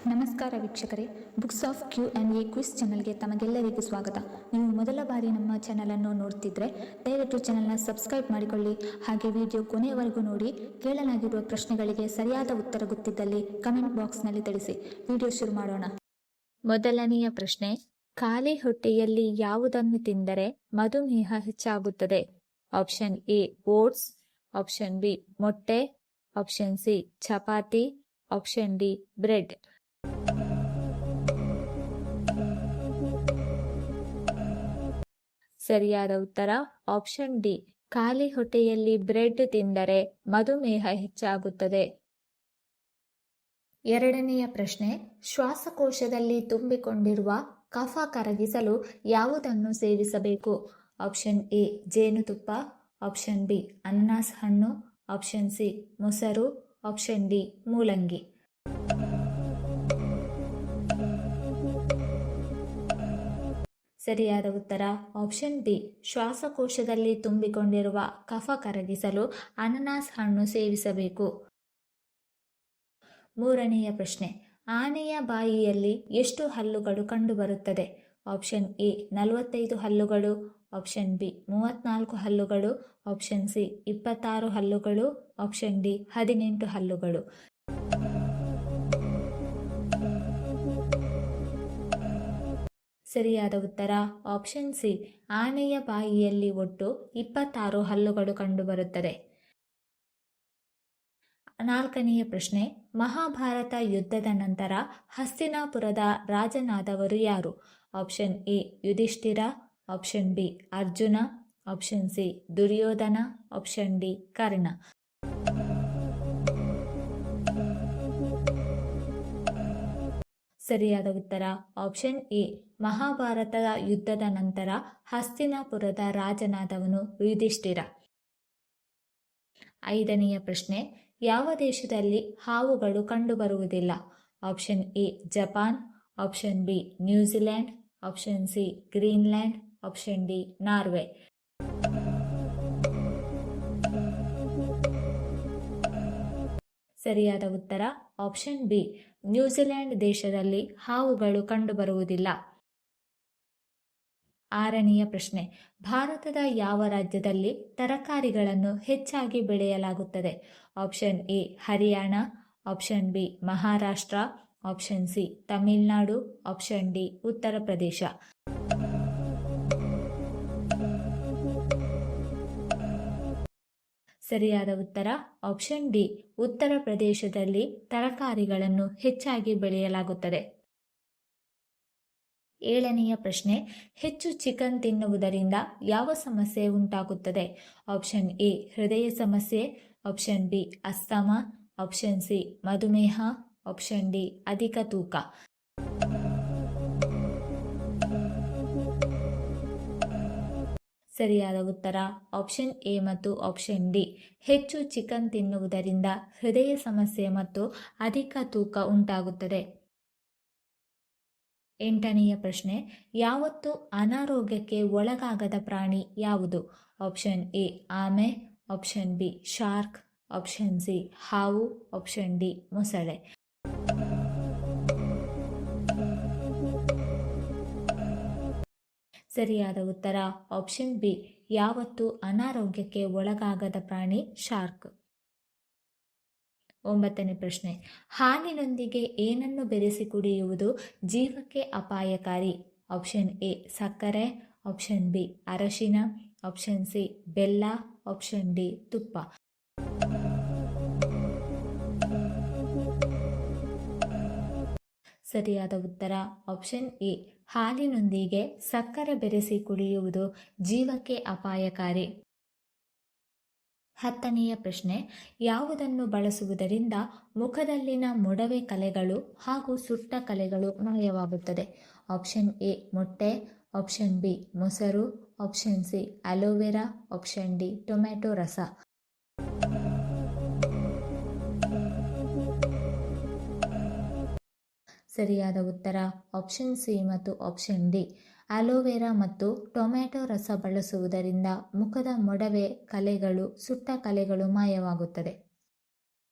ನಮಸ್ಕಾರ ವೀಕ್ಷಕರೇ, books of Q&A quiz ಚಾನಲ್ಗೆ ತಮಗೆಲ್ಲರಿಗೂ ಸ್ವಾಗತ. ನೀವು ಮೊದಲ ಬಾರಿ ನಮ್ಮ ಚಾನಲನ್ನು ನೋಡ್ತಿದ್ರೆ ದಯವಿಟ್ಟು ಚಾನಲ್ನ ಸಬ್ಸ್ಕ್ರೈಬ್ ಮಾಡಿಕೊಳ್ಳಿ. ಹಾಗೆ ವಿಡಿಯೋ ಕೊನೆಯವರೆಗೂ ನೋಡಿ. ಕೇಳಲಾಗಿರುವ ಪ್ರಶ್ನೆಗಳಿಗೆ ಸರಿಯಾದ ಉತ್ತರ ಗೊತ್ತಿದ್ದಲ್ಲಿ ಕಮೆಂಟ್ ಬಾಕ್ಸ್ನಲ್ಲಿ ತಿಳಿಸಿ. ವಿಡಿಯೋ ಶುರು ಮಾಡೋಣ. ಮೊದಲನೆಯ ಪ್ರಶ್ನೆ, ಖಾಲಿ ಹೊಟ್ಟೆಯಲ್ಲಿ ಯಾವುದನ್ನು ತಿಂದರೆ ಮಧುಮೇಹ ಹೆಚ್ಚಾಗುತ್ತದೆ? Option A oats, option B ಮೊಟ್ಟೆ, ಆಪ್ಷನ್ ಸಿ ಚಪಾತಿ, ಆಪ್ಷನ್ ಡಿ ಬ್ರೆಡ್. ಸರಿಯಾದ ಉತ್ತರ ಆಪ್ಷನ್ ಡಿ, ಖಾಲಿ ಹೊಟ್ಟೆಯಲ್ಲಿ ಬ್ರೆಡ್ ತಿಂದರೆ ಮಧುಮೇಹ ಹೆಚ್ಚಾಗುತ್ತದೆ. ಎರಡನೆಯ ಪ್ರಶ್ನೆ, ಶ್ವಾಸಕೋಶದಲ್ಲಿ ತುಂಬಿಕೊಂಡಿರುವ ಕಫ ಕರಗಿಸಲು ಯಾವುದನ್ನು ಸೇವಿಸಬೇಕು? ಆಪ್ಷನ್ ಎ ಜೇನುತುಪ್ಪ, ಆಪ್ಷನ್ ಬಿ ಅನಾನಸ್ ಹಣ್ಣು, ಆಪ್ಷನ್ ಸಿ ಮೊಸರು, ಆಪ್ಷನ್ ಡಿ ಮೂಲಂಗಿ. ಸರಿಯಾದ ಉತ್ತರ ಆಪ್ಷನ್ ಡಿ, ಶ್ವಾಸಕೋಶದಲ್ಲಿ ತುಂಬಿಕೊಂಡಿರುವ ಕಫ ಕರಗಿಸಲು ಅನಾನಸ್ ಹಣ್ಣು ಸೇವಿಸಬೇಕು. ಮೂರನೆಯ ಪ್ರಶ್ನೆ, ಆನೆಯ ಬಾಯಿಯಲ್ಲಿ ಎಷ್ಟು ಹಲ್ಲುಗಳು ಕಂಡುಬರುತ್ತದೆ? ಆಪ್ಷನ್ ಎ 45 ಹಲ್ಲುಗಳು, ಆಪ್ಷನ್ ಬಿ 34 ಹಲ್ಲುಗಳು, ಆಪ್ಷನ್ ಸಿ 26 ಹಲ್ಲುಗಳು, ಆಪ್ಷನ್ ಡಿ 18 ಹಲ್ಲುಗಳು. ಸರಿಯಾದ ಉತ್ತರ ಆಪ್ಷನ್ ಸಿ, ಆನೆಯ ಬಾಯಿಯಲ್ಲಿ ಒಟ್ಟು 26 ಹಲ್ಲುಗಳು ಕಂಡುಬರುತ್ತದೆ. ನಾಲ್ಕನೆಯ ಪ್ರಶ್ನೆ, ಮಹಾಭಾರತ ಯುದ್ಧದ ನಂತರ ಹಸ್ತಿನಾಪುರದ ರಾಜನಾದವರು ಯಾರು? Option A Yudhishthira, option B Arjuna, option C Duryodhana, option D Karna. ಸರಿಯಾದ ಉತ್ತರ ಆಪ್ಷನ್ ಎ, ಮಹಾಭಾರತದ ಯುದ್ಧದ ನಂತರ ಹಸ್ತಿನಾಪುರದ ರಾಜನಾದವನು ಯುಧಿಷ್ಠಿರ. ಐದನೆಯ ಪ್ರಶ್ನೆ, ಯಾವ ದೇಶದಲ್ಲಿ ಹಾವುಗಳು ಕಂಡುಬರುವುದಿಲ್ಲ? Option A Japan, option B New Zealand, option C Greenland, option D Norway. ಸರಿಯಾದ ಉತ್ತರ ಆಪ್ಷನ್ ಬಿ, ನ್ಯೂಜಿಲೆಂಡ್ ದೇಶದಲ್ಲಿ ಹಾವುಗಳು ಕಂಡುಬರುವುದಿಲ್ಲ. ಆರನೆಯ ಪ್ರಶ್ನೆ, ಭಾರತದ ಯಾವ ರಾಜ್ಯದಲ್ಲಿ ತರಕಾರಿಗಳನ್ನು ಹೆಚ್ಚಾಗಿ ಬೆಳೆಯಲಾಗುತ್ತದೆ? Option A Haryana, option B Maharashtra, option C Tamil Nadu, option D Uttar Pradesh. ಸರಿಯಾದ ಉತ್ತರ ಆಪ್ಷನ್ ಡಿ, ಉತ್ತರ ಪ್ರದೇಶದಲ್ಲಿ ತರಕಾರಿಗಳನ್ನು ಹೆಚ್ಚಾಗಿ ಬೆಳೆಯಲಾಗುತ್ತದೆ. ಏಳನೆಯ ಪ್ರಶ್ನೆ, ಹೆಚ್ಚು ಚಿಕನ್ ತಿನ್ನುವುದರಿಂದ ಯಾವ ಸಮಸ್ಯೆ ಉಂಟಾಗುತ್ತದೆ? ಆಪ್ಷನ್ ಎ ಹೃದಯ ಸಮಸ್ಯೆ, option B asthma, option C ಮಧುಮೇಹ, ಆಪ್ಷನ್ ಡಿ ಅಧಿಕ ತೂಕ. ಸರಿಯಾದ ಉತ್ತರ ಆಪ್ಷನ್ ಎ ಮತ್ತು ಆಪ್ಷನ್ ಡಿ, ಹೆಚ್ಚು ಚಿಕನ್ ತಿನ್ನುವುದರಿಂದ ಹೃದಯ ಸಮಸ್ಯೆ ಮತ್ತು ಅಧಿಕ ತೂಕ ಉಂಟಾಗುತ್ತದೆ. ಎಂಟನೆಯ ಪ್ರಶ್ನೆ, ಯಾವತ್ತೂ ಅನಾರೋಗ್ಯಕ್ಕೆ ಒಳಗಾಗದ ಪ್ರಾಣಿ ಯಾವುದು? ಆಪ್ಷನ್ ಎ ಆಮೆ, option B shark, option C ಹಾವು, ಆಪ್ಷನ್ ಡಿ ಮೊಸಳೆ. ಸರಿಯಾದ ಉತ್ತರ ಆಪ್ಷನ್ ಬಿ, ಯಾವತ್ತೂ ಅನಾರೋಗ್ಯಕ್ಕೆ ಒಳಗಾಗದ ಪ್ರಾಣಿ ಶಾರ್ಕ್. ಒಂಬತ್ತನೇ ಪ್ರಶ್ನೆ, ಹಾಲಿನೊಂದಿಗೆ ಏನನ್ನು ಬೆರೆಸಿ ಕುಡಿಯುವುದು ಜೀವಕ್ಕೆ ಅಪಾಯಕಾರಿ? ಆಪ್ಷನ್ ಎ ಸಕ್ಕರೆ, ಆಪ್ಷನ್ ಬಿ ಅರಶಿನ, ಆಪ್ಷನ್ ಸಿ ಬೆಲ್ಲ, ಆಪ್ಷನ್ ಡಿ ತುಪ್ಪ. ಸರಿಯಾದ ಉತ್ತರ ಆಪ್ಷನ್ ಎ, ಹಾಲಿನೊಂದಿಗೆ ಸಕ್ಕರೆ ಬೆರೆಸಿ ಕುಡಿಯುವುದು ಜೀವಕ್ಕೆ ಅಪಾಯಕಾರಿ. ಹತ್ತನೆಯ ಪ್ರಶ್ನೆ, ಯಾವುದನ್ನು ಬಳಸುವುದರಿಂದ ಮುಖದಲ್ಲಿನ ಮೊಡವೆ ಕಲೆಗಳು ಹಾಗೂ ಸುಟ್ಟ ಕಲೆಗಳು ಮಾಯವಾಗುತ್ತದೆ? ಆಪ್ಷನ್ ಎ ಮೊಟ್ಟೆ, ಆಪ್ಷನ್ ಬಿ ಮೊಸರು, option C aloe vera, option D tomato ರಸ. ಸರಿಯಾದ ಉತ್ತರ ಆಪ್ಷನ್ ಸಿ ಮತ್ತು ಆಪ್ಷನ್ ಡಿ, ಅಲೋವೆರಾ ಮತ್ತು ಟೊಮ್ಯಾಟೊ ರಸ ಬಳಸುವುದರಿಂದ ಮುಖದ ಮೊಡವೆ ಕಲೆಗಳು, ಸುಟ್ಟ ಕಲೆಗಳು ಮಾಯವಾಗುತ್ತದೆ.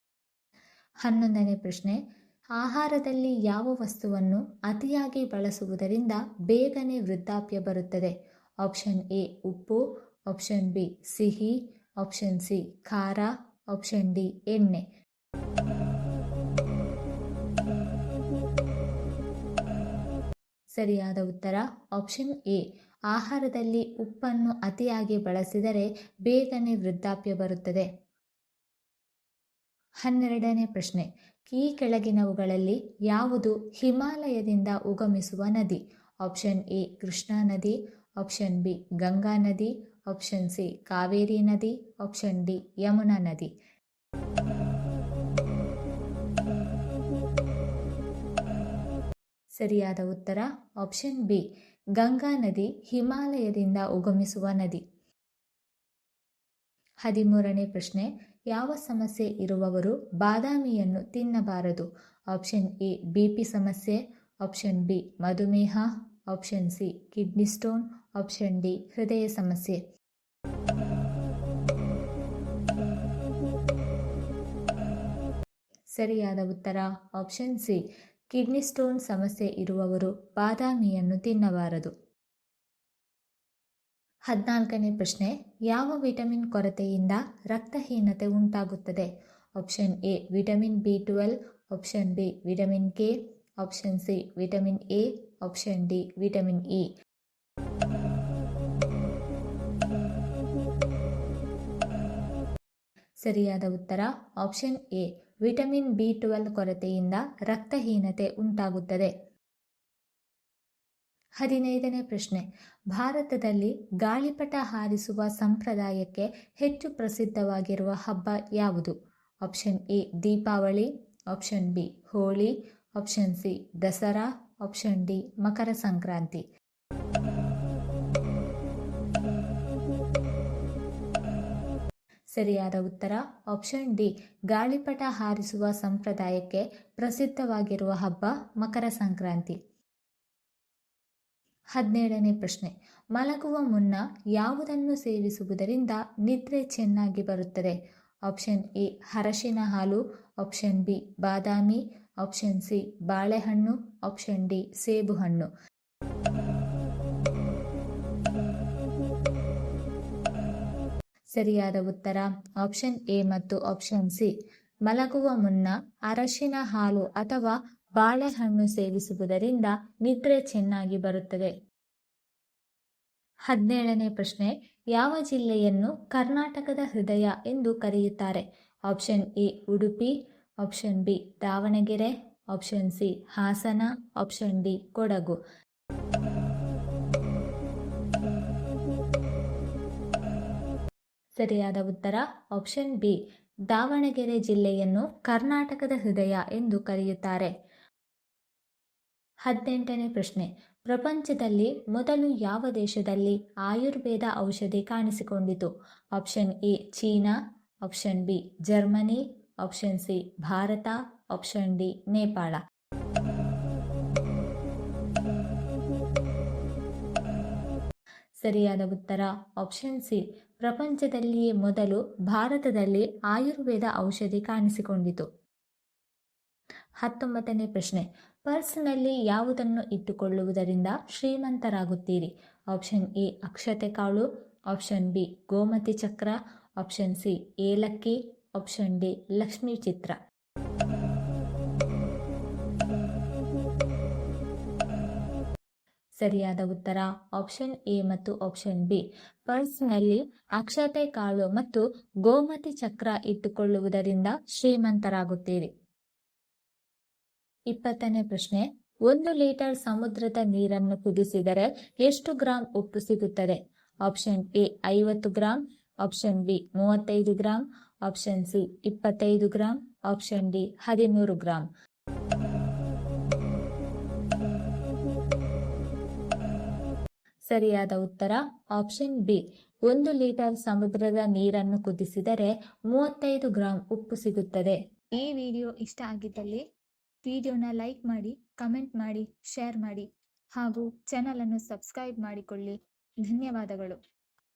11ನೇ ಪ್ರಶ್ನೆ, ಆಹಾರದಲ್ಲಿ ಯಾವ ವಸ್ತುವನ್ನು ಅತಿಯಾಗಿ ಬಳಸುವುದರಿಂದ ಬೇಗನೆ ವೃದ್ಧಾಪ್ಯ ಬರುತ್ತದೆ? ಆಪ್ಷನ್ ಎ ಉಪ್ಪು, ಆಪ್ಷನ್ ಬಿ ಸಿಹಿ, ಆಪ್ಷನ್ ಸಿ ಖಾರ, ಆಪ್ಷನ್ ಡಿ ಎಣ್ಣೆ. ಸರಿಯಾದ ಉತ್ತರ ಆಪ್ಷನ್ ಎ. ಆಹಾರದಲ್ಲಿ ಉಪ್ಪನ್ನು ಅತಿಯಾಗಿ ಬಳಸಿದರೆ ಬೇಗನೆ ವೃದ್ಧಾಪ್ಯ ಬರುತ್ತದೆ. 12ನೇ ಪ್ರಶ್ನೆ. ಈ ಕೆಳಗಿನವುಗಳಲ್ಲಿ ಯಾವುದು ಹಿಮಾಲಯದಿಂದ ಉಗಮಿಸುವ ನದಿ? ಆಪ್ಷನ್ ಎ ಕೃಷ್ಣಾ ನದಿ, ಆಪ್ಷನ್ ಬಿ ಗಂಗಾ ನದಿ, ಆಪ್ಷನ್ ಸಿ ಕಾವೇರಿ ನದಿ, ಆಪ್ಷನ್ ಡಿ ಯಮುನಾ ನದಿ. ಸರಿಯಾದ ಉತ್ತರ ಆಪ್ಷನ್ ಬಿ ಗಂಗಾ ನದಿ ಹಿಮಾಲಯದಿಂದ ಉಗಮಿಸುವ ನದಿ. 13ನೇ ಪ್ರಶ್ನೆ. ಯಾವ ಸಮಸ್ಯೆ ಇರುವವರು ಬಾದಾಮಿಯನ್ನು ತಿನ್ನಬಾರದು? ಆಪ್ಷನ್ ಎ ಬಿಪಿ ಸಮಸ್ಯೆ, ಆಪ್ಷನ್ ಬಿ ಮಧುಮೇಹ, option C kidney stone, option D ಹೃದಯ ಸಮಸ್ಯೆ. ಸರಿಯಾದ ಉತ್ತರ ಆಪ್ಷನ್ ಸಿ ಕಿಡ್ನಿ ಸ್ಟೋನ್ ಸಮಸ್ಯೆ ಇರುವವರು ಬಾದಾಮಿಯನ್ನು ತಿನ್ನಬಾರದು. 14ನೇ ಪ್ರಶ್ನೆ. ಯಾವ ವಿಟಮಿನ್ ಕೊರತೆಯಿಂದ ರಕ್ತಹೀನತೆ ಉಂಟಾಗುತ್ತದೆ? ಆಪ್ಷನ್ ಎ ವಿಟಮಿನ್ ಬಿ12, option B vitamin K, option C vitamin A, option D vitamin E. ಸರಿಯಾದ ಉತ್ತರ ಆಪ್ಷನ್ ಎ ವಿಟಮಿನ್ ಬಿ12 ಕೊರತೆಯಿಂದ ರಕ್ತಹೀನತೆ ಉಂಟಾಗುತ್ತದೆ. 15ನೇ ಪ್ರಶ್ನೆ. ಭಾರತದಲ್ಲಿ ಗಾಳಿಪಟ ಹಾರಿಸುವ ಸಂಪ್ರದಾಯಕ್ಕೆ ಹೆಚ್ಚು ಪ್ರಸಿದ್ಧವಾಗಿರುವ ಹಬ್ಬ ಯಾವುದು? Option A Deepavali, option B Holi, option C Dasara, option D Makara Sankranti. ಸರಿಯಾದ ಉತ್ತರ ಆಪ್ಷನ್ ಡಿ ಗಾಳಿಪಟ ಹಾರಿಸುವ ಸಂಪ್ರದಾಯಕ್ಕೆ ಪ್ರಸಿದ್ಧವಾಗಿರುವ ಹಬ್ಬ ಮಕರ ಸಂಕ್ರಾಂತಿ. 17ನೇ ಪ್ರಶ್ನೆ. ಮಲಗುವ ಮುನ್ನ ಯಾವುದನ್ನು ಸೇವಿಸುವುದರಿಂದ ನಿದ್ರೆ ಚೆನ್ನಾಗಿ ಬರುತ್ತದೆ? ಆಪ್ಷನ್ ಎ ಅರಶಿನ ಹಾಲು, ಆಪ್ಷನ್ ಬಿ ಬಾದಾಮಿ, ಆಪ್ಷನ್ ಸಿ ಬಾಳೆಹಣ್ಣು, ಆಪ್ಷನ್ ಡಿ ಸೇಬುಹಣ್ಣು. ಸರಿಯಾದ ಉತ್ತರ ಆಪ್ಷನ್ ಎ ಮತ್ತು ಆಪ್ಷನ್ ಸಿ. ಮಲಗುವ ಮುನ್ನ ಅರಶಿನ ಹಾಲು ಅಥವಾ ಬಾಳೆಹಣ್ಣು ಸೇವಿಸುವುದರಿಂದ ನಿದ್ರೆ ಚೆನ್ನಾಗಿ ಬರುತ್ತದೆ. 17ನೇ ಪ್ರಶ್ನೆ. ಯಾವ ಜಿಲ್ಲೆಯನ್ನು ಕರ್ನಾಟಕದ ಹೃದಯ ಎಂದು ಕರೆಯುತ್ತಾರೆ? Option A Udupi, option B Davanagere, option C Hassan, option D Kodagu. ಸರಿಯಾದ ಉತ್ತರ ಆಪ್ಷನ್ ಬಿ ದಾವಣಗೆರೆ ಜಿಲ್ಲೆಯನ್ನು ಕರ್ನಾಟಕದ ಹೃದಯ ಎಂದು ಕರೆಯುತ್ತಾರೆ. 18ನೇ ಪ್ರಶ್ನೆ. ಪ್ರಪಂಚದಲ್ಲಿ ಮೊದಲು ಯಾವ ದೇಶದಲ್ಲಿ ಆಯುರ್ವೇದ ಔಷಧಿ ಕಾಣಿಸಿಕೊಂಡಿತು? Option A China, option B Germany, option C Bharat, option D Nepal. ಸರಿಯಾದ ಉತ್ತರ ಆಪ್ಷನ್ ಸಿ ಪ್ರಪಂಚದಲ್ಲಿಯೇ ಮೊದಲು ಭಾರತದಲ್ಲಿ ಆಯುರ್ವೇದ ಔಷಧಿ ಕಾಣಿಸಿಕೊಂಡಿತು. 19ನೇ ಪ್ರಶ್ನೆ. ಪರ್ಸ್ನಲ್ಲಿ ಯಾವುದನ್ನು ಇಟ್ಟುಕೊಳ್ಳುವುದರಿಂದ ಶ್ರೀಮಂತರಾಗುತ್ತೀರಿ? ಆಪ್ಷನ್ ಎ ಅಕ್ಷತೆ ಕಾಳು, ಆಪ್ಷನ್ ಬಿ ಗೋಮತಿ ಚಕ್ರ, ಆಪ್ಷನ್ ಸಿ ಏಲಕ್ಕಿ, ಆಪ್ಷನ್ ಡಿ ಲಕ್ಷ್ಮೀ ಚಿತ್ರ. ಸರಿಯಾದ ಉತ್ತರ ಆಪ್ಷನ್ ಎ ಮತ್ತು ಆಪ್ಷನ್ ಬಿ. ಪರ್ಸ್ನಲ್ಲಿ ಅಕ್ಷತೆ ಕಾಳು ಮತ್ತು ಗೋಮತಿ ಚಕ್ರ ಇಟ್ಟುಕೊಳ್ಳುವುದರಿಂದ ಶ್ರೀಮಂತರಾಗುತ್ತೀರಿ. 20ನೇ ಪ್ರಶ್ನೆ. 1 ಲೀಟರ್ ಸಮುದ್ರದ ನೀರನ್ನು ಕುದಿಸಿದರೆ ಎಷ್ಟು ಗ್ರಾಂ ಉಪ್ಪು ಸಿಗುತ್ತದೆ? Option A 50 gram, option B 35 gram, option C 25 gram, option D 13 gram. ಸರಿಯಾದ ಉತ್ತರ ಆಪ್ಷನ್ ಬಿ 1 ಲೀಟರ್ ಸಮುದ್ರದ ನೀರನ್ನು ಕುದಿಸಿದರೆ 35 ಗ್ರಾಂ ಉಪ್ಪು ಸಿಗುತ್ತದೆ. ಈ ವಿಡಿಯೋ ಇಷ್ಟ ಆಗಿದ್ದಲ್ಲಿ ವಿಡಿಯೋನ ಲೈಕ್ ಮಾಡಿ, ಕಮೆಂಟ್ ಮಾಡಿ, ಶೇರ್ ಮಾಡಿ ಹಾಗೂ ಚಾನಲನ್ನು ಸಬ್ಸ್ಕ್ರೈಬ್ ಮಾಡಿಕೊಳ್ಳಿ. ಧನ್ಯವಾದಗಳು.